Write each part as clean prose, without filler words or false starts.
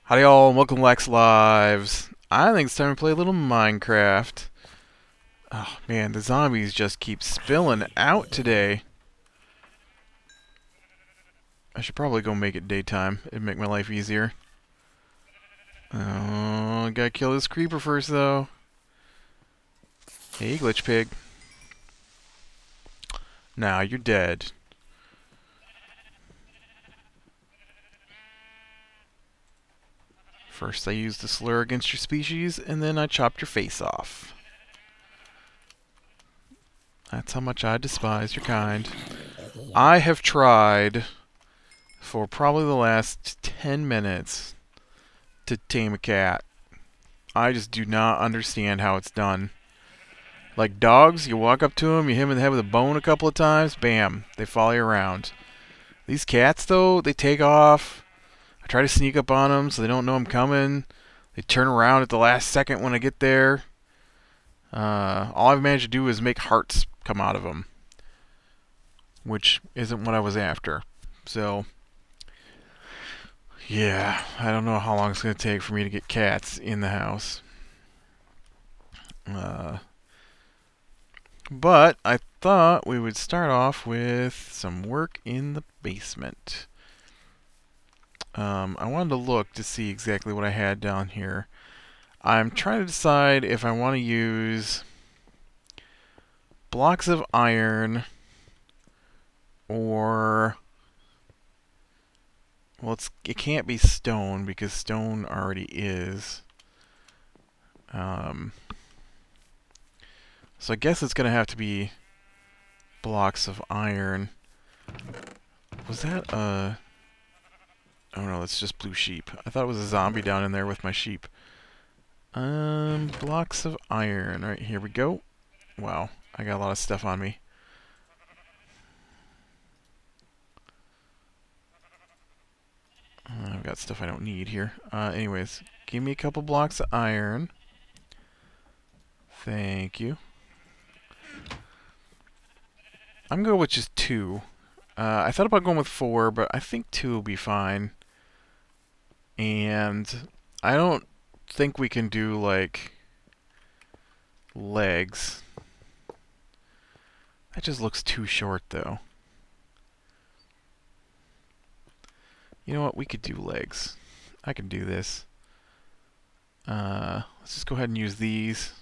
Howdy y'all, and welcome to Lac Lives. I think it's time to play a little Minecraft. Oh man, the zombies just keep spilling out today. I should probably go make it daytime. It'd make my life easier. Oh, gotta kill this creeper first though. Hey, glitch pig. Now you're dead. First I used the slur against your species, and then I chopped your face off. That's how much I despise your kind. I have tried for probably the last 10 minutes to tame a cat. I just do not understand how it's done. Like dogs, you walk up to them, you hit them in the head with a bone a couple of times, bam, they follow you around. These cats though, they take off. I try to sneak up on them so they don't know I'm coming. They turn around at the last second when I get there. All I've managed to do is make hearts come out of them, which isn't what I was after. So, yeah, I don't know how long it's going to take for me to get cats in the house. But I thought we would start off with some work in the basement. I wanted to look to see exactly what I had down here. I'm trying to decide if I want to use blocks of iron or, well, it can't be stone because stone already is. So I guess it's going to have to be blocks of iron. Was that a... Oh no, that's just blue sheep. I thought it was a zombie down in there with my sheep. Blocks of iron. Alright, here we go. Wow, I got a lot of stuff on me. I've got stuff I don't need here. Anyways, give me a couple blocks of iron. Thank you. I'm going to go with just 2. I thought about going with 4, but I think 2 will be fine. And I don't think we can do, like, legs. That just looks too short, though. You know what? We could do legs. I can do this. Let's just go ahead and use these.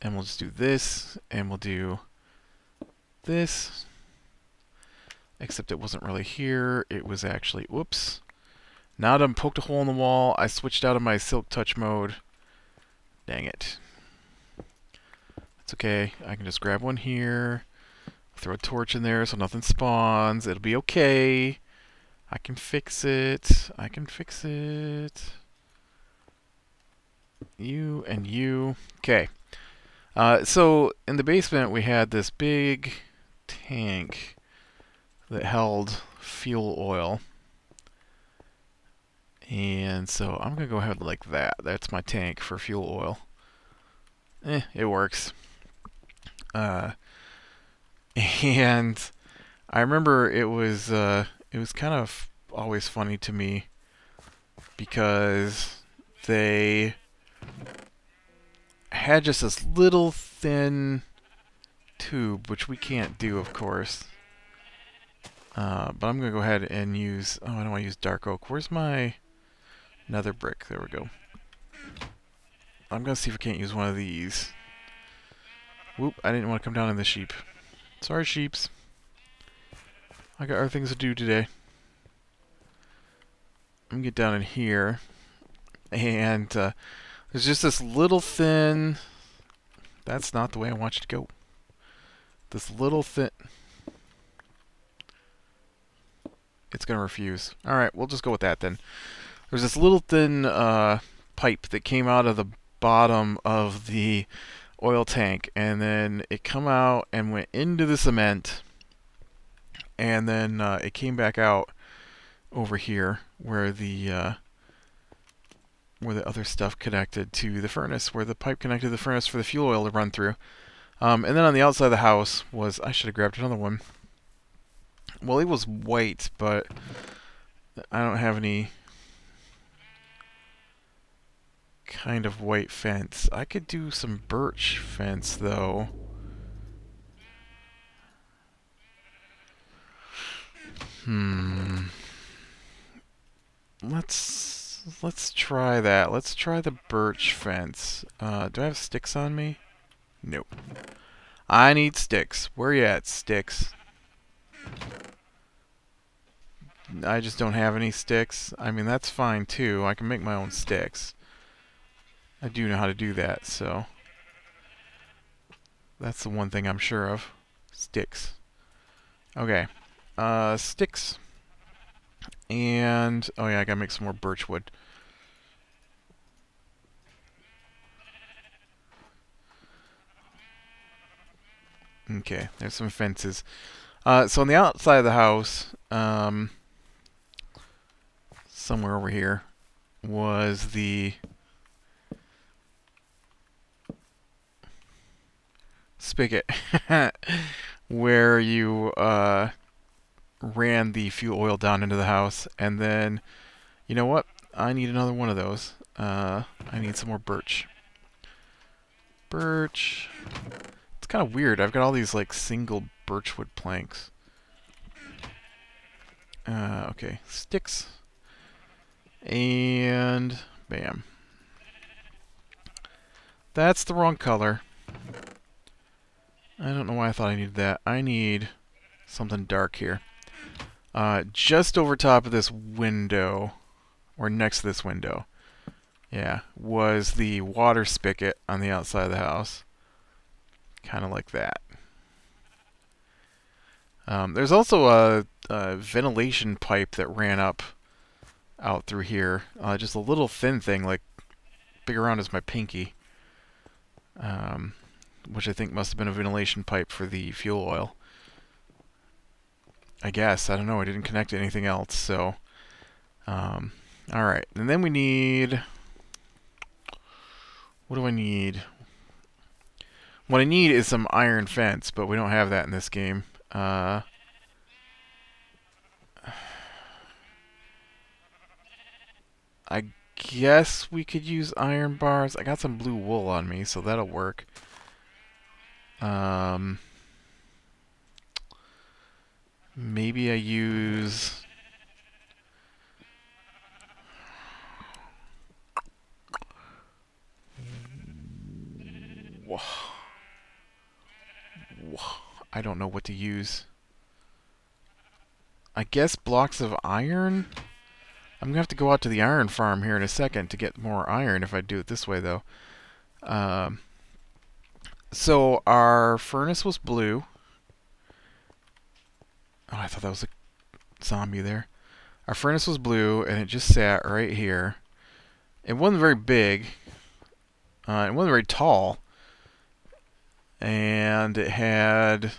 And we'll just do this. And we'll do this. Except it wasn't really here. It was actually... Whoops. Now that I'm poked a hole in the wall, I switched out of my Silk Touch mode. Dang it. It's okay. I can just grab one here. Throw a torch in there so nothing spawns. It'll be okay. I can fix it. I can fix it. You and you. Okay. So, in the basement, we had this big tank that held fuel oil. And so I'm going to go ahead like that. That's my tank for fuel oil. It works. And I remember it was kind of always funny to me because they had just this little thin tube, which we can't do, of course. But I'm going to go ahead and use... Oh, I don't want to use dark oak. Where's my nether brick? There we go. I'm going to see if I can't use one of these. Whoop, I didn't want to come down in the sheep. Sorry, sheeps. I got other things to do today. I'm going to get down in here. And there's just this little thin... That's not the way I want you to go. This little thin... It's going to refuse. Alright, we'll just go with that then. There's this little thin pipe that came out of the bottom of the oil tank, and then it come out and went into the cement, and then it came back out, over here where the other stuff connected to the furnace, where the pipe connected to the furnace for the fuel oil to run through. And then on the outside of the house was, I should have grabbed another one. Well, it was white, but I don't have any kind of white fence. I could do some birch fence, though. Let's try that. Let's try the birch fence. Do I have sticks on me? Nope. I need sticks. Where you at, sticks? I just don't have any sticks. I mean, that's fine too. I can make my own sticks. I do know how to do that, so that's the one thing I'm sure of. Sticks. Okay. Sticks. And, oh yeah, I gotta make some more birch wood. Okay, there's some fences. So on the outside of the house, somewhere over here, was the spigot where you ran the fuel oil down into the house. And then, you know what? I need another one of those. I need some more birch. Birch. It's kind of weird. I've got all these like single birchwood planks. Okay, sticks. And bam. That's the wrong color. I don't know why I thought I needed that. I need something dark here. Just over top of this window, or next to this window, yeah, was the water spigot on the outside of the house. Kind of like that. There's also a ventilation pipe that ran up out through here. Just a little thin thing, like big around as my pinky. Which I think must have been a ventilation pipe for the fuel oil. I guess. I don't know. I didn't connect to anything else, so... Alright. And then we need... What do I need? What I need is some iron fence, but we don't have that in this game. I guess we could use iron bars. I got some blue wool on me, so that'll work. Maybe I use... I don't know what to use. I guess blocks of iron? I'm going to have to go out to the iron farm here in a second to get more iron if I do it this way, though. So our furnace was blue. Oh, I thought that was a zombie there. Our furnace was blue, and it just sat right here. It wasn't very big. It wasn't very tall. And it had...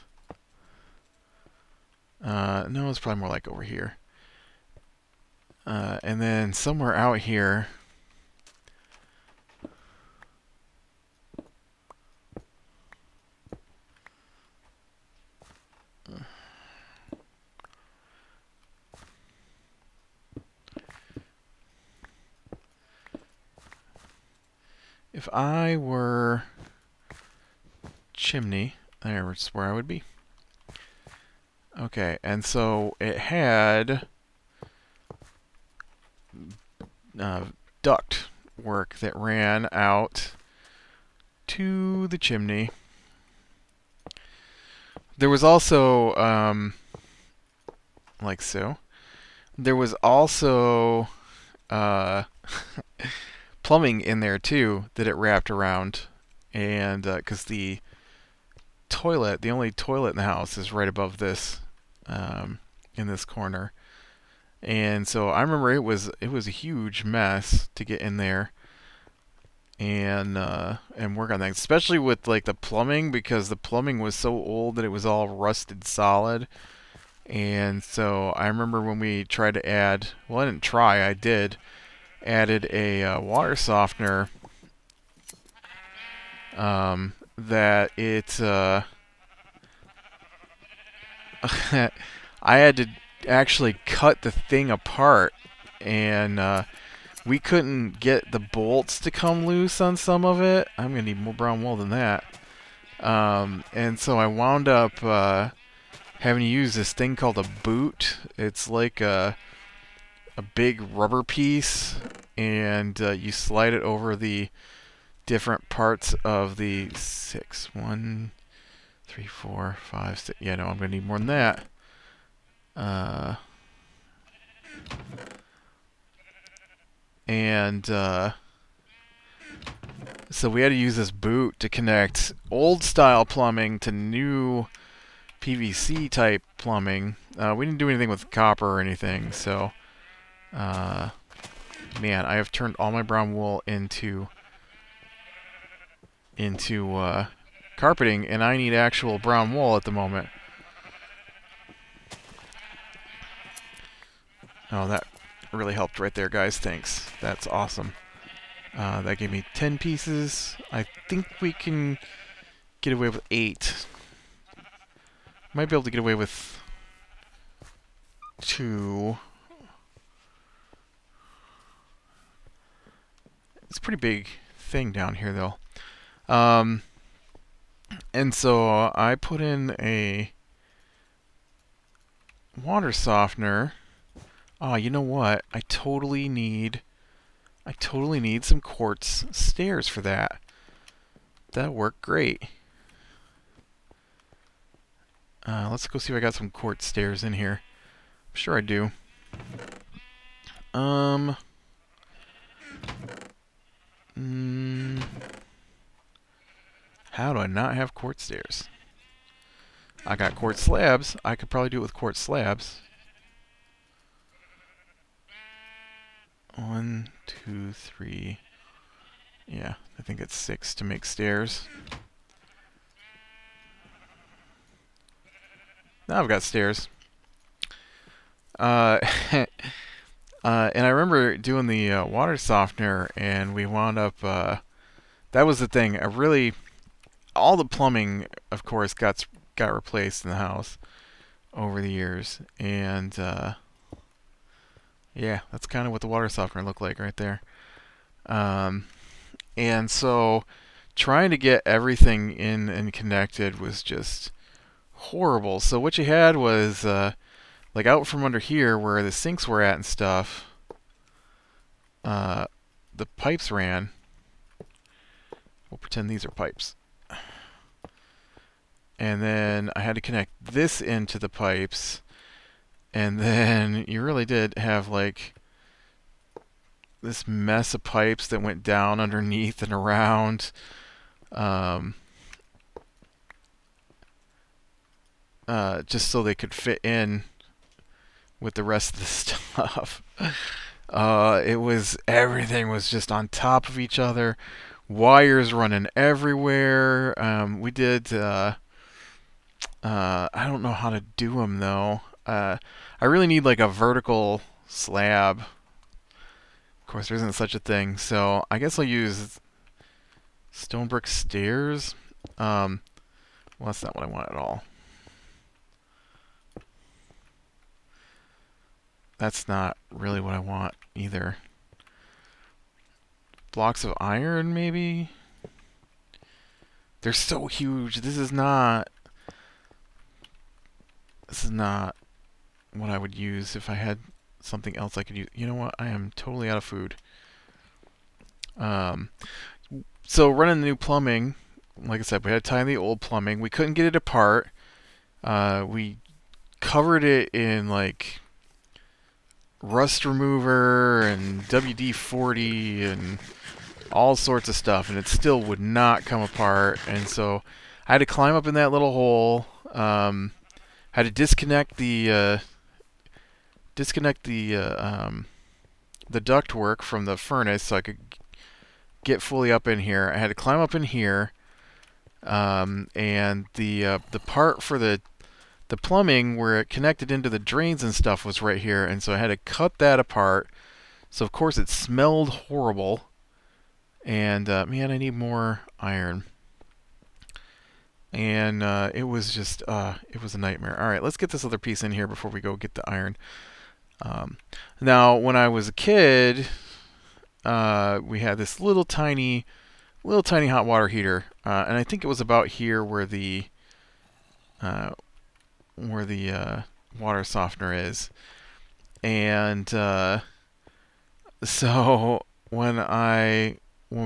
no, it's probably more like over here. And then somewhere out here... If I were chimney, there's where I would be. Okay, and so it had duct work that ran out to the chimney. There was also, like so, there was also plumbing in there too that it wrapped around, and because the toilet, the only toilet in the house, is right above this, in this corner, and so I remember it was a huge mess to get in there and work on that, especially with like the plumbing, because the plumbing was so old that it was all rusted solid, And so I remember when we tried to add, well, I didn't try, I did, added a water softener, that it, I had to actually cut the thing apart, and we couldn't get the bolts to come loose on some of it. I'm going to need more brown wool than that. And so I wound up having to use this thing called a boot. It's like a big rubber piece, and you slide it over the different parts of the 6. 1, 3, 4, 5, 6. Yeah, no, I'm going to need more than that. So we had to use this boot to connect old style plumbing to new PVC type plumbing. We didn't do anything with copper or anything, so man, I have turned all my brown wool into carpeting, and I need actual brown wool at the moment. Oh, that really helped right there, guys. Thanks. That's awesome. That gave me 10 pieces. I think we can get away with 8. Might be able to get away with 2. It's a pretty big thing down here, though. And so I put in a water softener. Oh, you know what? I totally need some quartz stairs for that. That'll work great. Let's go see if I got some quartz stairs in here. I'm sure I do. How do I not have quartz stairs? I got quartz slabs. I could probably do it with quartz slabs. 1, 2, 3. Yeah, I think it's 6 to make stairs. Now I've got stairs. And I remember doing the water softener, and we wound up. That was the thing. All the plumbing, of course, got replaced in the house over the years, and yeah, that's kind of what the water softener looked like right there. And so trying to get everything in and connected was just horrible. So what you had was like out from under here where the sinks were at and stuff, the pipes ran. We'll pretend these are pipes. And then I had to connect this into the pipes. And then you really did have like this mess of pipes that went down underneath and around. Just so they could fit in with the rest of the stuff. Everything was just on top of each other. Wires running everywhere. We did, I don't know how to do them though. I really need like a vertical slab. Of course, there isn't such a thing, so I guess I'll use stone brick stairs. Well, that's not what I want at all. That's not really what I want either. Blocks of iron, maybe? They're so huge. This is not what I would use if I had something else I could use. You know what? I am totally out of food. So running the new plumbing, like I said, we had to tie in the old plumbing. We couldn't get it apart. We covered it in like rust remover and WD-40 and all sorts of stuff, and it still would not come apart. And so I had to climb up in that little hole. Had to disconnect the ductwork from the furnace so I could get fully up in here. I had to climb up in here, and the part for the the plumbing where it connected into the drains and stuff was right here, and so I had to cut that apart. So of course it smelled horrible. And man, I need more iron. And it was just, it was a nightmare. All right, let's get this other piece in here before we go get the iron. Now, when I was a kid, we had this little tiny hot water heater, and I think it was about here where the water softener is. And so when we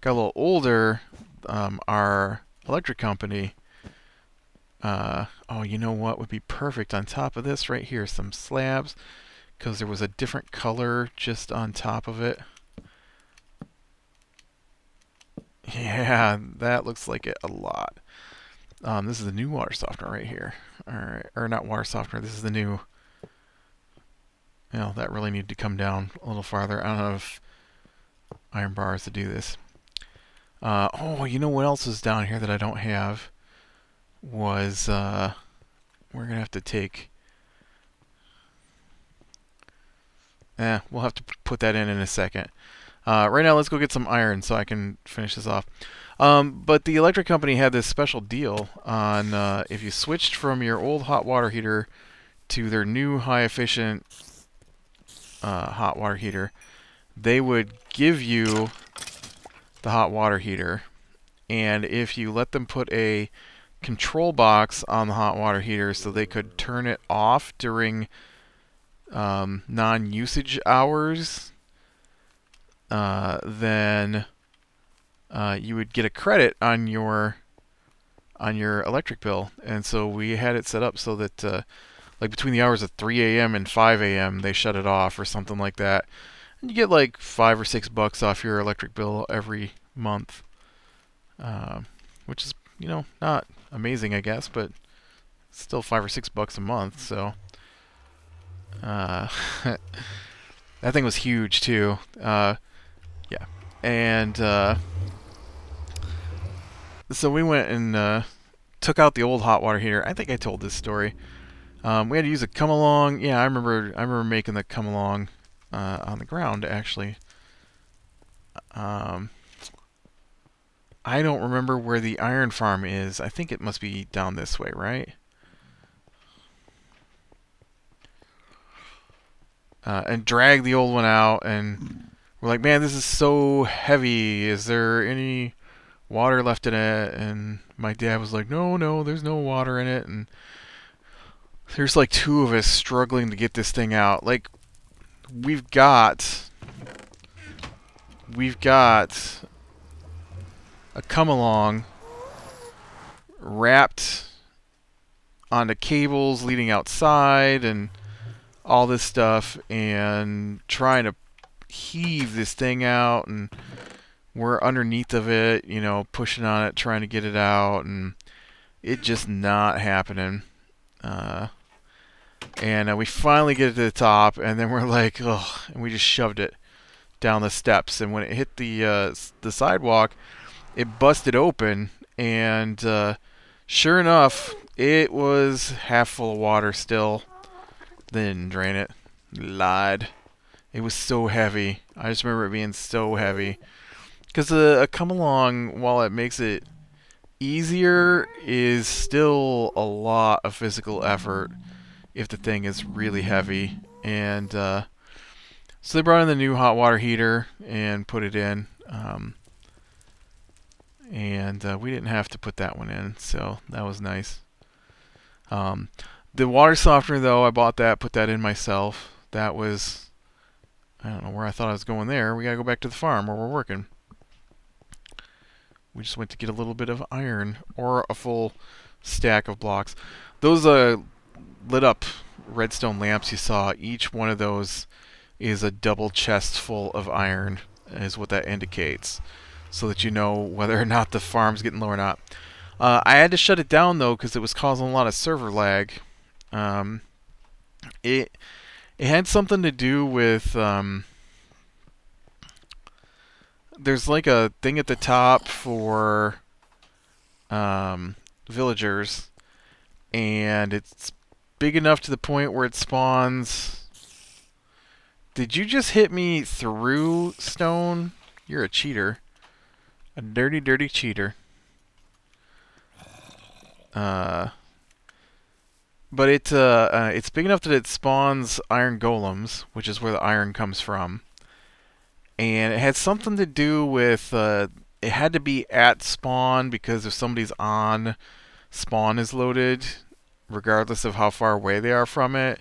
got a little older, our electric company, oh, you know what would be perfect on top of this right here? Some slabs, because there was a different color just on top of it. Yeah, that looks like it a lot. This is the new water softener right here. All right, or not water softener. This is the new. You know, that really needed to come down a little farther. I don't have iron bars to do this. Oh, you know what else is down here that I don't have? Was we're gonna have to take. We'll have to put that in a second. Right now, let's go get some iron so I can finish this off. But the electric company had this special deal on if you switched from your old hot water heater to their new high-efficient hot water heater, they would give you the hot water heater, and if you let them put a control box on the hot water heater so they could turn it off during non-usage hours, then you would get a credit on your electric bill. And so we had it set up so that like between the hours of 3 a.m. and 5 a.m. they shut it off or something like that. And you get like $5 or $6 off your electric bill every month, which is, you know, not amazing, I guess, but still $5 or $6 a month. So that thing was huge too. Yeah, and so we went and took out the old hot water heater. I think I told this story. We had to use a come along. Yeah, I remember making the come along on the ground actually. I don't remember where the iron farm is. I think it must be down this way, right? And drag the old one out, and we're like, man, this is so heavy. Is there any water left in it? And my dad was like, no, there's no water in it. And there's like two of us struggling to get this thing out. Like, we've got a come along wrapped onto cables leading outside and all this stuff, and trying to heave this thing out, and we're underneath of it, you know, pushing on it, trying to get it out, and it just not happening. And we finally get it to the top, and then we're like, ugh, and we just shoved it down the steps, and when it hit the sidewalk, it busted open, and sure enough, it was half full of water still. They didn't drain it. Lied. It was so heavy. I just remember it being so heavy. Because a come along, while it makes it easier, is still a lot of physical effort if the thing is really heavy. And so they brought in the new hot water heater and put it in. And we didn't have to put that one in, so that was nice. The water softener, though, I bought that, put that in myself. That was, I don't know where I thought I was going there. We gotta go back to the farm where we're working. We just went to get a little bit of iron, or a full stack of blocks. Those lit up redstone lamps you saw, each one of those is a double chest full of iron, is what that indicates, so that you know whether or not the farm's getting low or not. I had to shut it down, though, because it was causing a lot of server lag. It had something to do with there's like a thing at the top for villagers, and it's big enough to the point where it spawns. Did you just hit me through stone? You're a cheater. A dirty, dirty cheater. But it's big enough that it spawns iron golems, which is where the iron comes from. And it had something to do with it had to be at spawn, because if somebody's on, spawn is loaded regardless of how far away they are from it.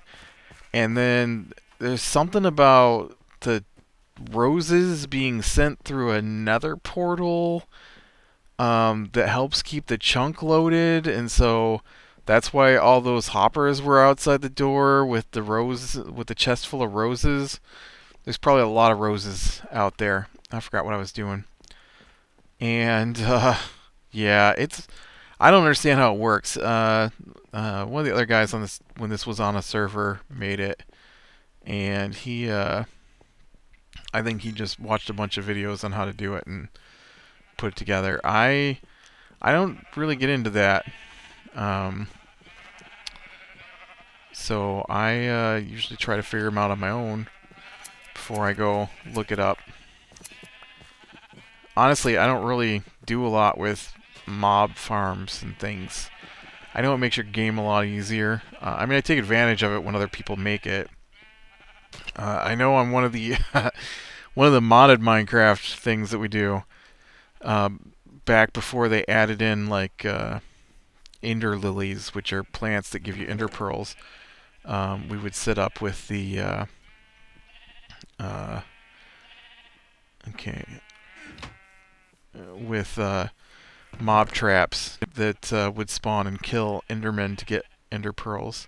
And then there's something about the roses being sent through a nether portal that helps keep the chunk loaded, and so that's why all those hoppers were outside the door with the chest full of roses. There's probably a lot of roses out there. I forgot what I was doing. And yeah, I don't understand how it works. One of the other guys on this, when this was on a server, made it, and he I think he just watched a bunch of videos on how to do it and put it together. I don't really get into that. So I usually try to figure them out on my own before I go look it up. Honestly, I don't really do a lot with mob farms and things. I know it makes your game a lot easier. I mean, I take advantage of it when other people make it. I know on one of the one of the modded Minecraft things that we do, back before they added in like ender lilies, which are plants that give you ender pearls, we would set up with the with mob traps that would spawn and kill endermen to get ender pearls.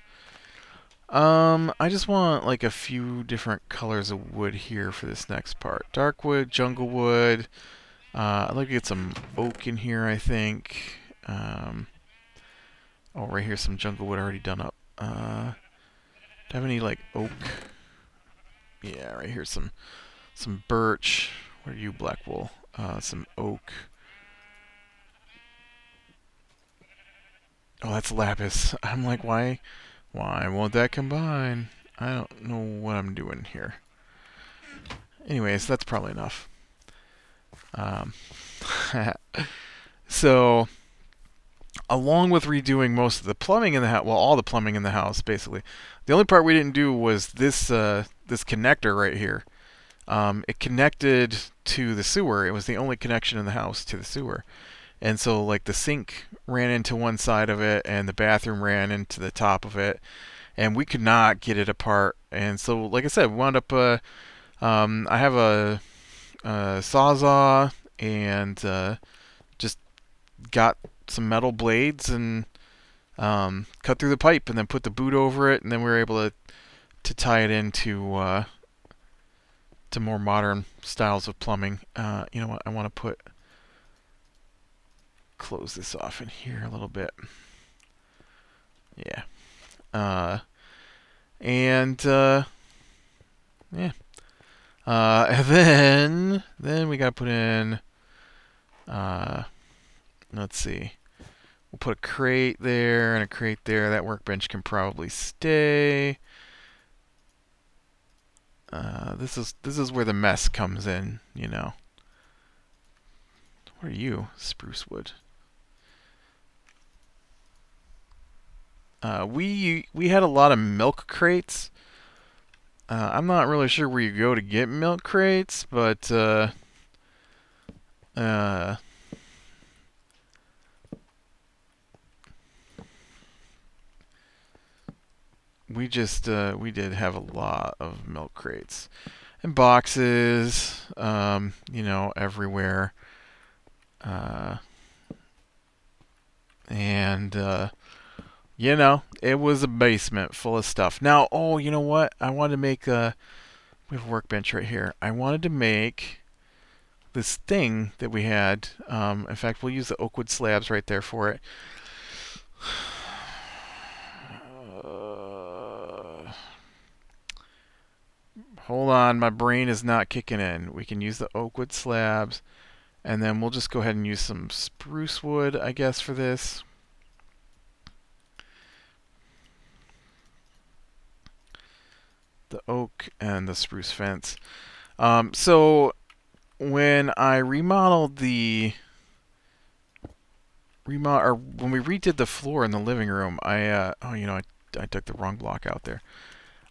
I just want like a few different colors of wood here for this next part. Dark wood, jungle wood. I'd like to get some oak in here, I think. Oh, right here's some jungle wood already done up. Do I have any like oak? Yeah, right here's some birch. Where are you, black wool? Some oak. Oh, that's lapis. I'm like, why won't that combine? I don't know what I'm doing here. Anyways, that's probably enough. So, along with redoing most of the plumbing in the house, well, all the plumbing in the house, basically, the only part we didn't do was this this connector right here. It connected to the sewer. It was the only connection in the house to the sewer. And so, like, the sink ran into one side of it, and the bathroom ran into the top of it, and we could not get it apart. And so, like I said, we wound up, I have a sawzall, and just got some metal blades and cut through the pipe, and then put the boot over it, and then we were able to tie it into to more modern styles of plumbing. You know what? I want to close this off in here a little bit. Yeah. And yeah. And then we got to put in. Let's see. We'll put a crate there and a crate there. That workbench can probably stay. This is where the mess comes in, you know. What are you? Spruce wood. We had a lot of milk crates. I'm not really sure where you go to get milk crates, but we did have a lot of milk crates and boxes, you know, everywhere. And you know, it was a basement full of stuff. Now, oh, you know what? I wanted to make we have a workbench right here. I wanted to make this thing that we had. In fact, we'll use the oak wood slabs right there for it. Hold on, my brain is not kicking in. We can use the oak wood slabs, and then we'll just go ahead and use some spruce wood, I guess, for this. the oak and the spruce fence. So when I remodeled or when we redid the floor in the living room, I took the wrong block out there.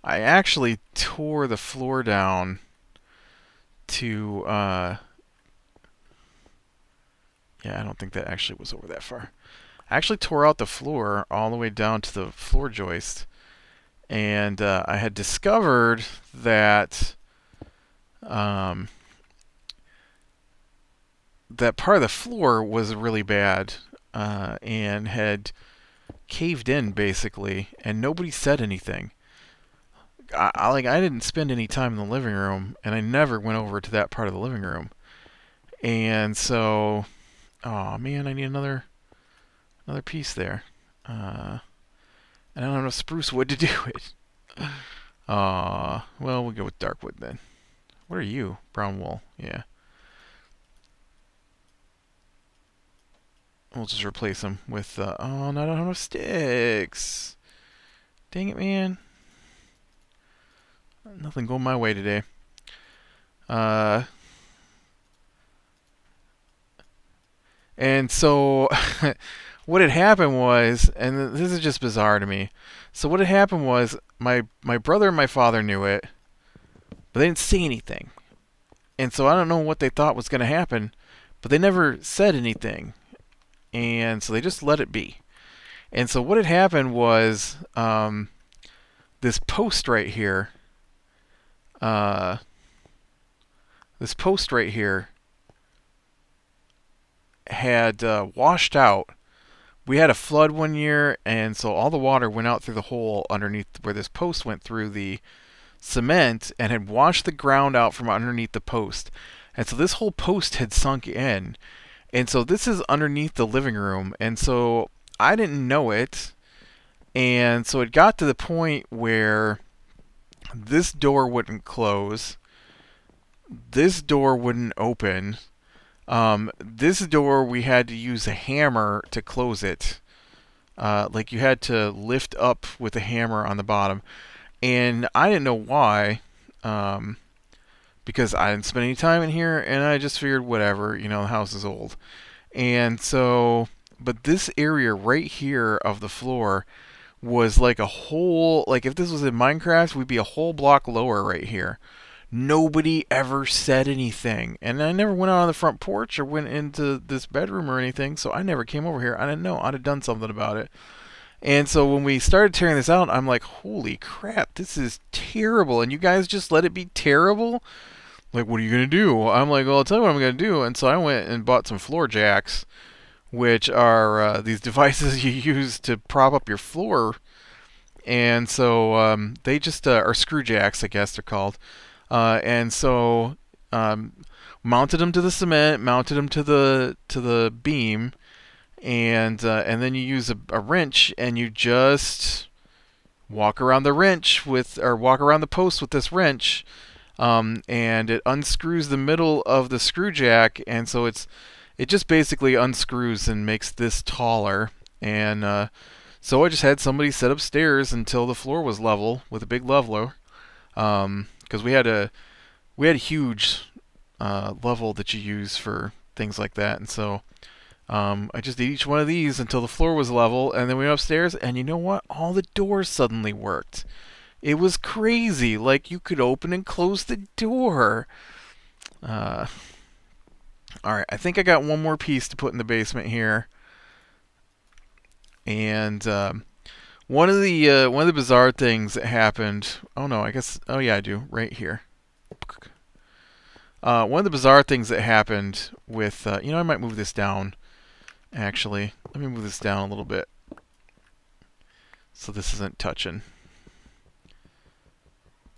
I actually tore the floor down to yeah, I don't think that actually was over that far. I actually tore out the floor all the way down to the floor joist, and I had discovered that that part of the floor was really bad and had caved in basically, and nobody said anything. I didn't spend any time in the living room, and I never went over to that part of the living room, and so, oh man, I need another piece there. And I don't have enough spruce wood to do it. Well, we'll go with dark wood then. What are you? Brown wool. Yeah. We'll just replace them with, oh, no, I don't have enough sticks. Dang it, man. Nothing going my way today. And so, what had happened was, and this is just bizarre to me. So what had happened was, my brother and my father knew it, but they didn't say anything. And so I don't know what they thought was going to happen, but they never said anything. And so they just let it be. And so what had happened was, this post right here, had washed out. We had a flood one year, and so all the water went out through the hole underneath where this post went through the cement and had washed the ground out from underneath the post. And so this whole post had sunk in. And so this is underneath the living room. And so I didn't know it. And so it got to the point where this door wouldn't close. This door wouldn't open. This door, we had to use a hammer to close it. Like you had to lift up with a hammer on the bottom. And I didn't know why, because I didn't spend any time in here, and I just figured, whatever, the house is old. And so, but this area right here of the floor was like a whole, like if this was in Minecraft, we'd be a whole block lower right here. Nobody ever said anything. And I never went out on the front porch or went into this bedroom or anything, so I never came over here. I didn't know. I'd have done something about it. And so when we started tearing this out, I'm like, holy crap, this is terrible. And you guys just let it be terrible? Like, what are you going to do? I'm like, well, I'll tell you what I'm going to do. And so I went and bought some floor jacks, which are these devices you use to prop up your floor. And so they just are screw jacks, I guess they're called. And so mounted them to the cement, mounted them to the beam, and then you use a wrench, and you just walk around the post with this wrench, and it unscrews the middle of the screw jack, and so it just basically unscrews and makes this taller. And so I just had somebody set upstairs until the floor was level with a big leveler. Because we had a huge level that you use for things like that, and so I just did each one of these until the floor was level, and then we went upstairs, and you know what? All the doors suddenly worked. It was crazy. Like, you could open and close the door. Alright, I think I got one more piece to put in the basement here. And one of the bizarre things that happened. Oh no, I guess. Oh yeah, I do. Right here. One of the bizarre things that happened with. I might move this down. Actually, let me move this down a little bit, so this isn't touching.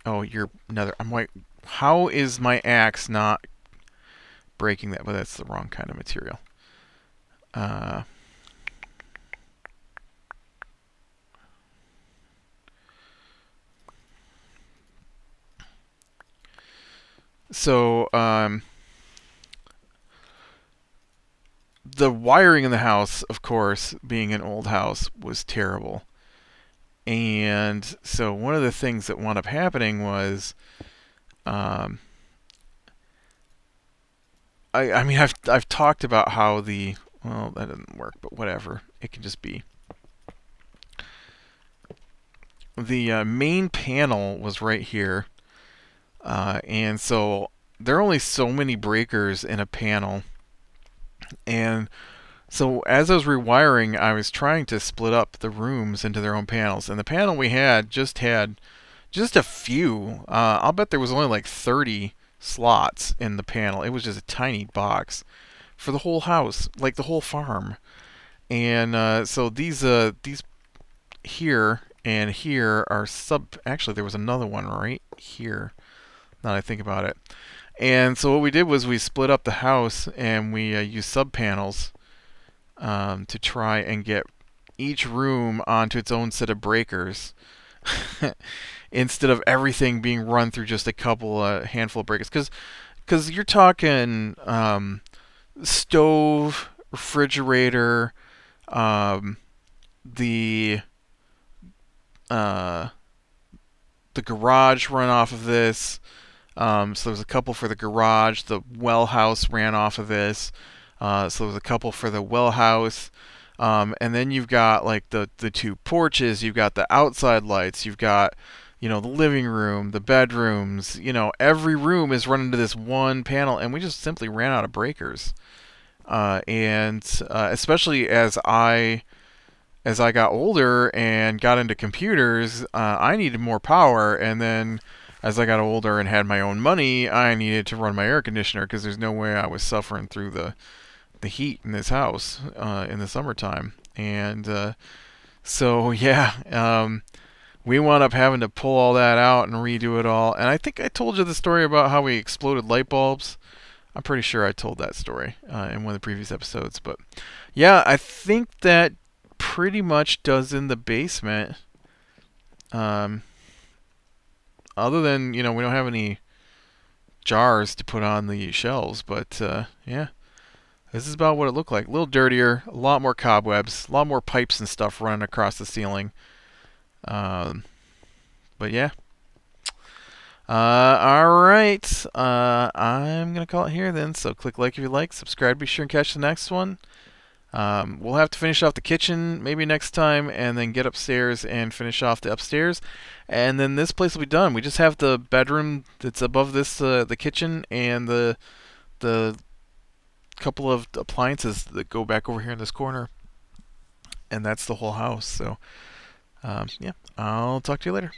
Oh, you're another. I'm like, how is my axe not breaking that? But that's the wrong kind of material. So, the wiring in the house, of course, being an old house, was terrible. And so one of the things that wound up happening was, I mean, I've talked about how well, that didn't work, but whatever. It can just be. The main panel was right here, and so there are only so many breakers in a panel. And so as I was rewiring, I was trying to split up the rooms into their own panels. And the panel we had just a few. I'll bet there was only like 30 slots in the panel. It was just a tiny box for the whole house, like the whole farm. And so these here and here are actually there was another one right here, now that I think about it. And so what we did was we split up the house and we used sub panels to try and get each room onto its own set of breakers instead of everything being run through just a handful of breakers. Because you're talking stove, refrigerator, the garage run off of this. So there's a couple for the garage. The well house ran off of this. So there's a couple for the well house. And then you've got like the two porches. You've got the outside lights. You've got, the living room, the bedrooms. Every room is run into this one panel, and we just simply ran out of breakers. And especially as I got older and got into computers, I needed more power. And then as I got older and had my own money, I needed to run my air conditioner because there's no way I was suffering through the heat in this house in the summertime. And so yeah, we wound up having to pull all that out and redo it all. And I think I told you the story about how we exploded light bulbs. I'm pretty sure I told that story in one of the previous episodes. But yeah, I think that pretty much does in the basement. Other than, we don't have any jars to put on the shelves. But yeah, this is about what it looked like. A little dirtier, a lot more cobwebs, a lot more pipes and stuff running across the ceiling. But yeah. Alright. I'm going to call it here then. So click like if you like. Subscribe. Be sure and catch the next one. We'll have to finish off the kitchen maybe next time, and then get upstairs and finish off the upstairs, and then this place will be done. We just have the bedroom that's above this, the kitchen, and the couple of appliances that go back over here in this corner, and that's the whole house. So yeah, I'll talk to you later.